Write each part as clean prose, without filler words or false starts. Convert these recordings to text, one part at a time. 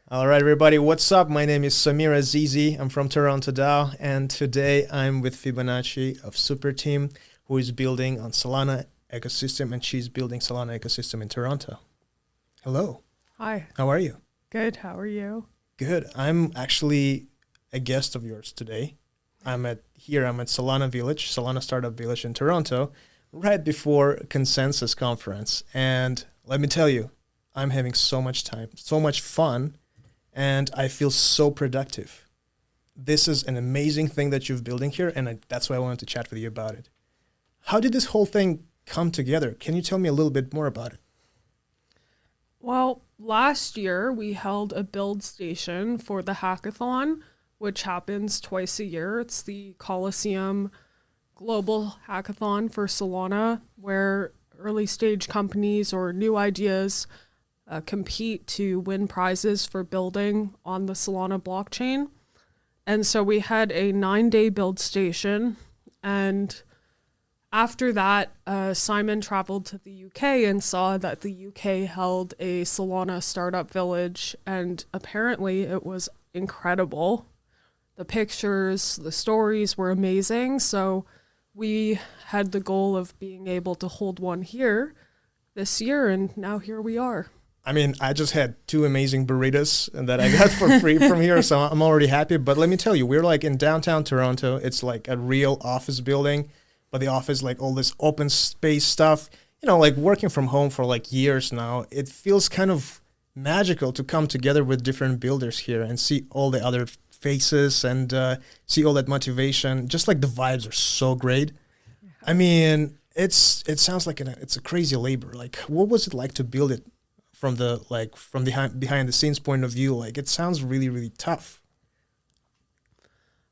All right, everybody, what's up? My name is Samir Azizi. I'm from Toronto, and today I'm with Fibonacci of Superteam, who is building on Solana ecosystem, and she's building Solana ecosystem in Toronto. Hello. Hi. How are you? Good. How are you? Good. I'm actually a guest of yours today. I'm at Solana Village, Solana Startup Village in Toronto, right before Consensus Conference. And let me tell you, I'm having so much time, so much fun, and I feel so productive. This is an amazing thing that you're building here, and that's why I wanted to chat with you about it. How did this whole thing come together? Can you tell me a little bit more about it? Well, last year we held a build station for the hackathon, which happens twice a year. It's the Coliseum Global Hackathon for Solana, where early stage companies or new ideas compete to win prizes for building on the Solana blockchain. And so we had a 9-day build station, and after that, Simon traveled to the UK and saw that the UK held a Solana Startup Village, and apparently it was incredible. The pictures, the stories were amazing, so we had the goal of being able to hold one here this year, and now here we are. I mean, I just had 2 amazing burritos that I got for free from here, so I'm already happy. But let me tell you, we're like in downtown Toronto. It's like a real office building, but the office, like all this open space stuff, like working from home for like years now, it feels kind of magical to come together with different builders here and see all the other faces and see all that motivation. Just like the vibes are so great. I mean, it sounds like it's a crazy labor. Like, what was it like to build it? From behind the scenes point of view, like it sounds really, really tough.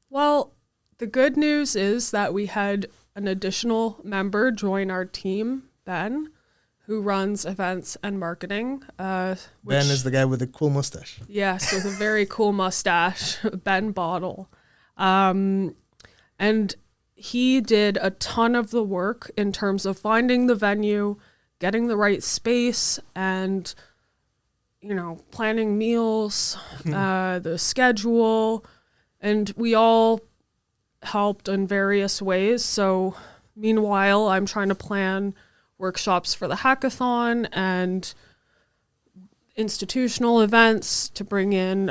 Well, the good news is that we had an additional member join our team, Ben, who runs events and marketing. Ben is the guy with the cool mustache. Yes, with a very cool mustache, Ben Bottle. And he did a ton of the work in terms of finding the venue, getting the right space, and planning meals, the schedule, and we all helped in various ways. So meanwhile, I'm trying to plan workshops for the hackathon and institutional events to bring in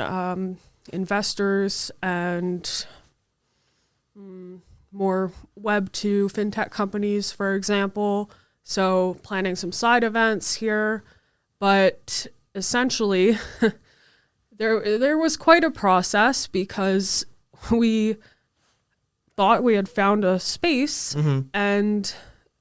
investors and more Web2 fintech companies, for example. So planning some side events here, but essentially there was quite a process because we thought we had found a space, and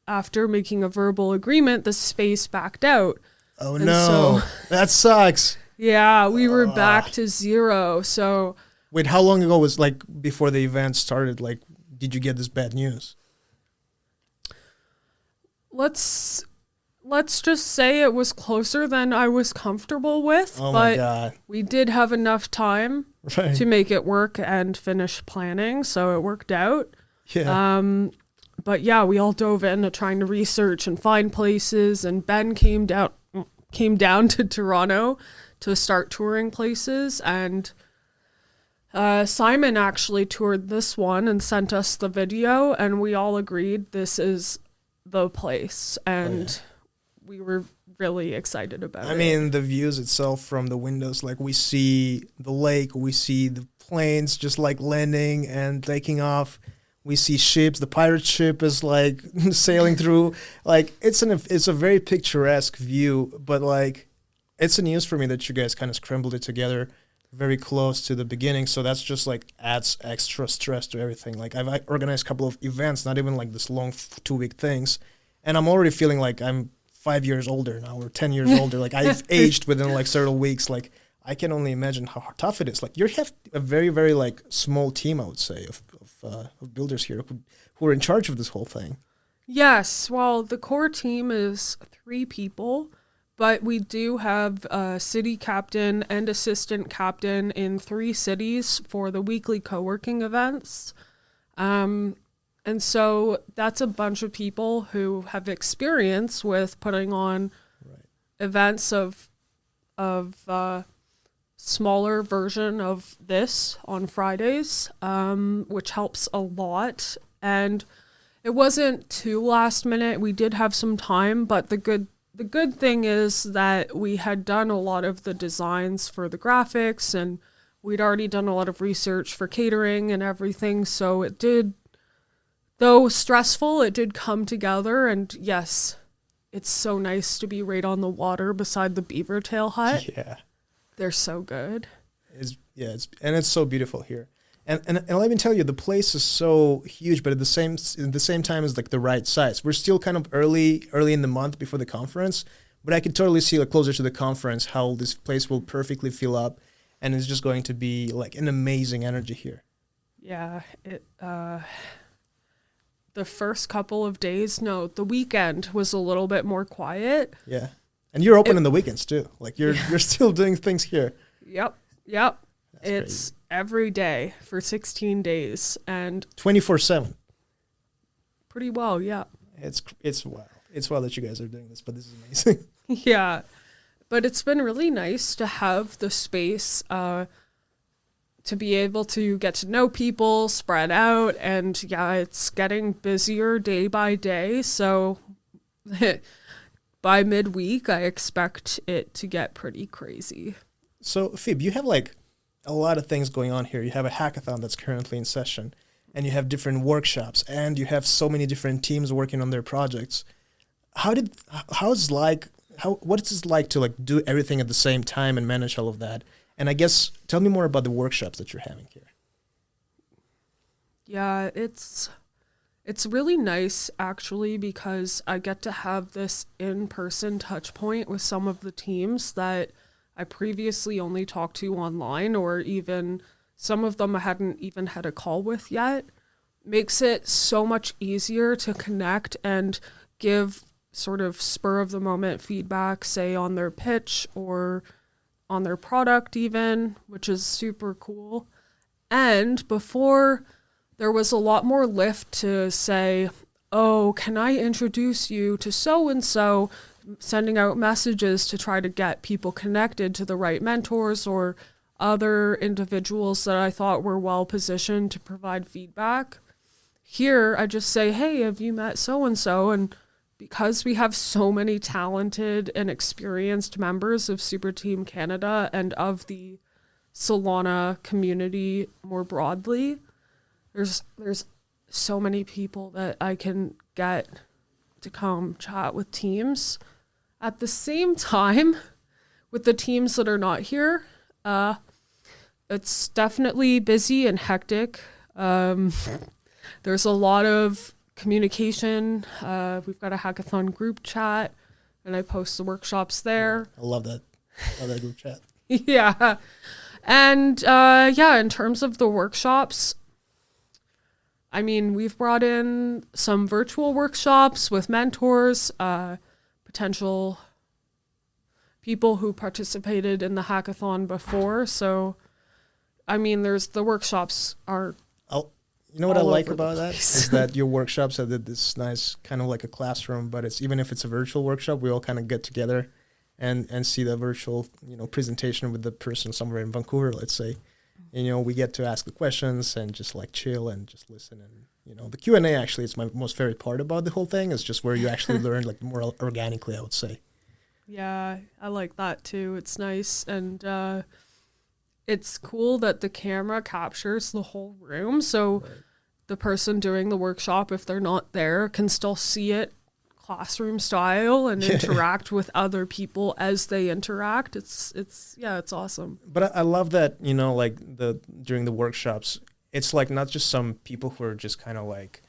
after making a verbal agreement, the space backed out. Oh, and no, that sucks. Yeah, we were back to zero. So wait, how long ago was like before the event started? Like, did you get this bad news? Let's just say it was closer than I was comfortable with. Oh my God. We did have enough time to make it work and finish planning, so it worked out. Yeah. But yeah, we all dove into trying to research and find places, and Ben came down to Toronto to start touring places, and Simon actually toured this one and sent us the video, and we all agreed this is the place, and we were really excited about it. I mean, the views itself from the windows, like we see the lake, we see the planes just like landing and taking off. We see ships. The pirate ship is like sailing through. Like it's a very picturesque view, but like it's a news for me that you guys kind of scrambled it together very close to the beginning. So that's just like adds extra stress to everything. Like I've organized a couple of events, not even like this long 2-week things, and I'm already feeling like I'm 5 years older now or 10 years older. Like I've aged within like several weeks. Like I can only imagine how tough it is. Like you have a very, very like small team, I would say, of builders here who are in charge of this whole thing. Yes. Well, the core team is 3 people, but we do have a city captain and assistant captain in 3 cities for the weekly co-working events. And so that's a bunch of people who have experience with putting on events of smaller version of this on Fridays, which helps a lot. And it wasn't too last minute. We did have some time, but the good thing is that we had done a lot of the designs for the graphics, and we'd already done a lot of research for catering and everything. So it did, though stressful, it did come together. And yes, it's so nice to be right on the water beside the beaver tail hut. Yeah. They're so good. It's so beautiful here. And let me tell you, the place is so huge, but at the same time is like the right size. We're still kind of early in the month before the conference, but I could totally see like closer to the conference how this place will perfectly fill up, and it's just going to be like an amazing energy here. Yeah, the first couple of days, the weekend was a little bit more quiet. Yeah. And you're open on the weekends too. Like you're still doing things here. Yep. It's crazy. Every day for 16 days and 24/7. Pretty well, yeah. It's wild. It's wild that you guys are doing this, but this is amazing. Yeah. But it's been really nice to have the space to be able to get to know people, spread out, and yeah, it's getting busier day by day. So by midweek, I expect it to get pretty crazy. So, Fib, you have like a lot of things going on here. You have a hackathon that's currently in session, and you have different workshops, and you have so many different teams working on their projects. What is it like to like do everything at the same time and manage all of that? And I guess tell me more about the workshops that you're having here. Yeah, it's really nice actually, because I get to have this in-person touch point with some of the teams that I previously only talked to online, or even some of them I hadn't even had a call with yet. Makes it so much easier to connect and give sort of spur of the moment feedback, say on their pitch or on their product even, which is super cool. And before, there was a lot more lift to say, oh, can I introduce you to so-and-so, sending out messages to try to get people connected to the right mentors or other individuals that I thought were well positioned to provide feedback. Here, I just say, hey, have you met so-and-so? And because we have so many talented and experienced members of Superteam Canada and of the Solana community more broadly, there's so many people that I can get to come chat with teams. At the same time, with the teams that are not here, it's definitely busy and hectic. There's a lot of communication. We've got a hackathon group chat, and I post the workshops there. I love that. I love that group chat. Yeah. And in terms of the workshops, I mean, we've brought in some virtual workshops with mentors, potential people who participated in the hackathon before. So, I mean, the workshops are. You know what I like about that is that your workshops are this nice kind of like a classroom, but it's even if it's a virtual workshop, we all kind of get together and see the virtual, presentation with the person somewhere in Vancouver, let's say. And, we get to ask the questions and just like chill and just listen. And, the Q&A actually is my most favorite part about the whole thing. Is just where you actually learn like more organically, I would say. Yeah, I like that too. It's nice. And it's cool that the camera captures the whole room. So the person doing the workshop, if they're not there, can still see it classroom style and interact with other people as they interact. It's awesome. But I love that, during the workshops, it's like not just some people who are just kind of like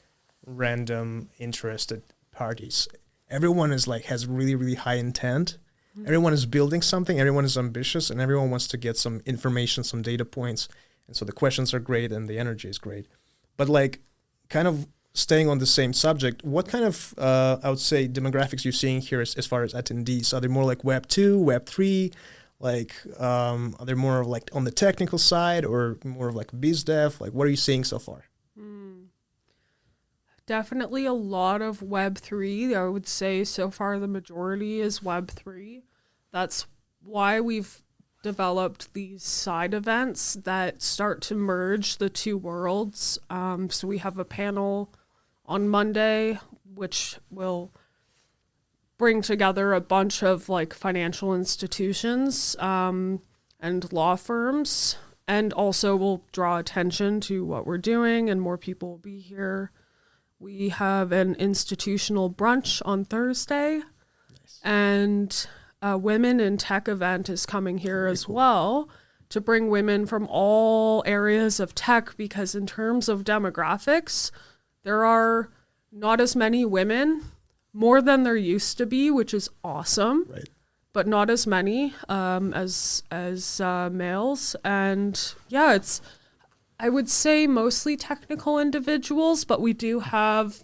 random interested parties. Everyone is like has really, really high intent. Mm-hmm. Everyone is building something. Everyone is ambitious, and everyone wants to get some information, some data points. And so the questions are great and the energy is great. But like kind of staying on the same subject, what kind of, I would say, demographics you're seeing here as far as attendees? Are they more like Web 2, Web 3? Like, are they more of like on the technical side or more of like biz dev? Like, what are you seeing so far? Definitely a lot of Web 3. I would say so far the majority is Web 3. That's why we've developed these side events that start to merge the two worlds. So we have a panel on Monday, which will bring together a bunch of like financial institutions and law firms, and also will draw attention to what we're doing, and more people will be here. We have an institutional brunch on Thursday, and a women in tech event is coming here as well to bring women from all areas of tech, because in terms of demographics, there are not as many women, more than there used to be, which is awesome, Right. but not as many as males. And yeah, it's, I would say mostly technical individuals, but we do have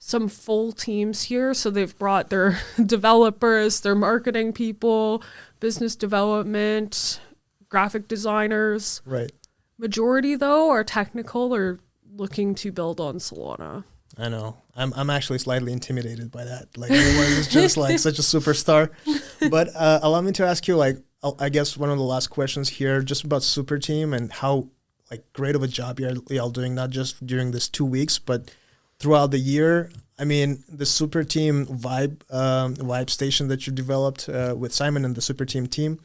some full teams here. So they've brought their developers, their marketing people, business development, graphic designers. Right. Majority, though, are technical or looking to build on Solana. I know. I'm actually slightly intimidated by that. Like, everyone is just like such a superstar. But allow me to ask you, like, I guess one of the last questions here, just about Superteam and how like great of a job y'all doing, not just during this 2 weeks, but throughout the year. I mean, the Superteam vibe station that you developed with Simon and the Superteam team.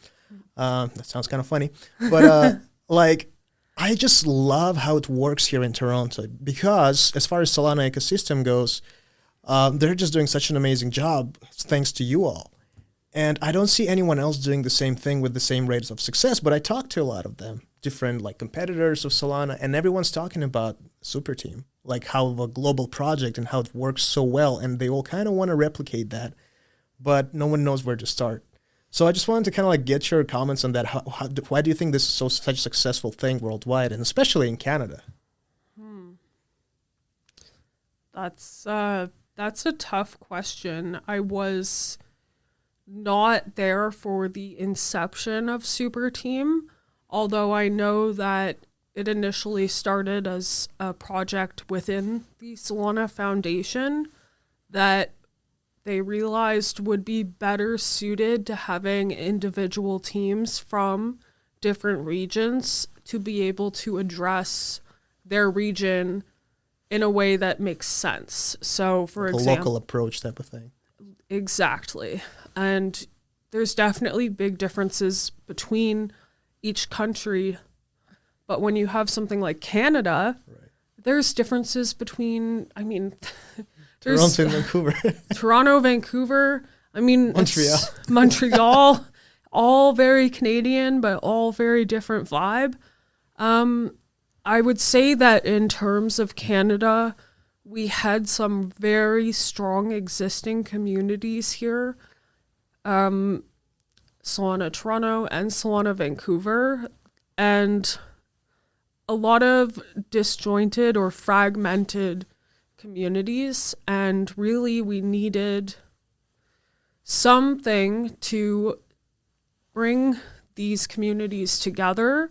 That sounds kind of funny, but like, I just love how it works here in Toronto, because as far as Solana ecosystem goes, they're just doing such an amazing job thanks to you all. And I don't see anyone else doing the same thing with the same rates of success, but I talked to a lot of them, different like competitors of Solana, and everyone's talking about Superteam, like how a global project and how it works so well, and they all kind of want to replicate that, but no one knows where to start. So I just wanted to kind of like get your comments on that. Why do you think this is such a successful thing worldwide, and especially in Canada? That's a tough question. I was not there for the inception of Superteam, although I know that it initially started as a project within the Solana Foundation that they realized would be better suited to having individual teams from different regions to be able to address their region in a way that makes sense. So, for Like example, a local approach type of thing. Exactly. And there's definitely big differences between each country. But when you have something like Canada, Right. there's differences between, I mean, there's Toronto and Vancouver. Toronto, Vancouver, I mean, Montreal. Montreal, all very Canadian, but all very different vibe. I would say that in terms of Canada, we had some very strong existing communities here. Solana Toronto and Solana Vancouver, and a lot of disjointed or fragmented communities, and really we needed something to bring these communities together,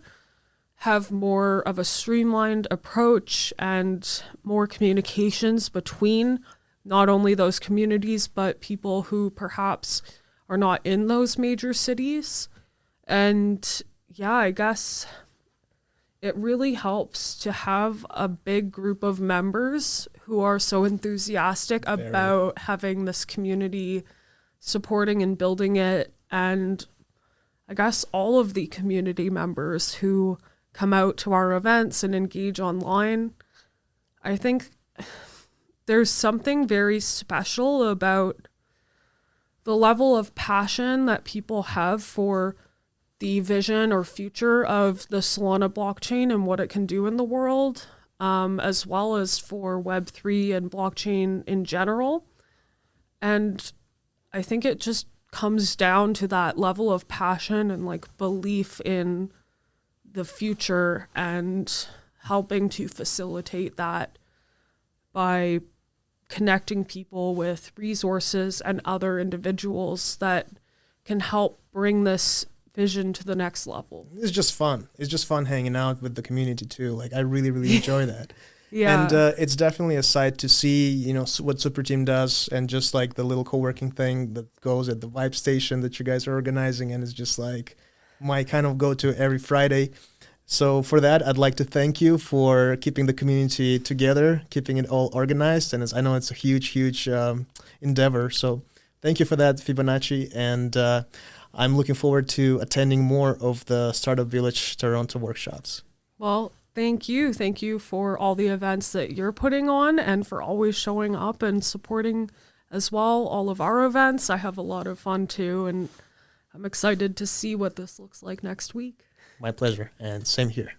have more of a streamlined approach and more communications between not only those communities but people who perhaps are not in those major cities. And yeah, I guess it really helps to have a big group of members who are so enthusiastic about having this community, supporting and building it. And I guess all of the community members who come out to our events and engage online, I think there's something very special about the level of passion that people have for the vision or future of the Solana blockchain and what it can do in the world, as well as for Web3 and blockchain in general. And I think it just comes down to that level of passion and like belief in the future and helping to facilitate that by connecting people with resources and other individuals that can help bring this vision to the next level. It's just fun. It's just fun hanging out with the community too. Like, I really, really enjoy that. Yeah. And it's definitely a sight to see, you know, what Superteam does, and just like the little co-working thing that goes at the Vibe Station that you guys are organizing. And it's just like my kind of go-to every Friday. So for that, I'd like to thank you for keeping the community together, keeping it all organized. And I know it's a huge endeavor. So thank you for that, Fibonacci. And I'm looking forward to attending more of the Startup Village Toronto workshops. Well, thank you. Thank you for all the events that you're putting on and for always showing up and supporting as well all of our events. I have a lot of fun too, and I'm excited to see what this looks like next week. My pleasure, and same here.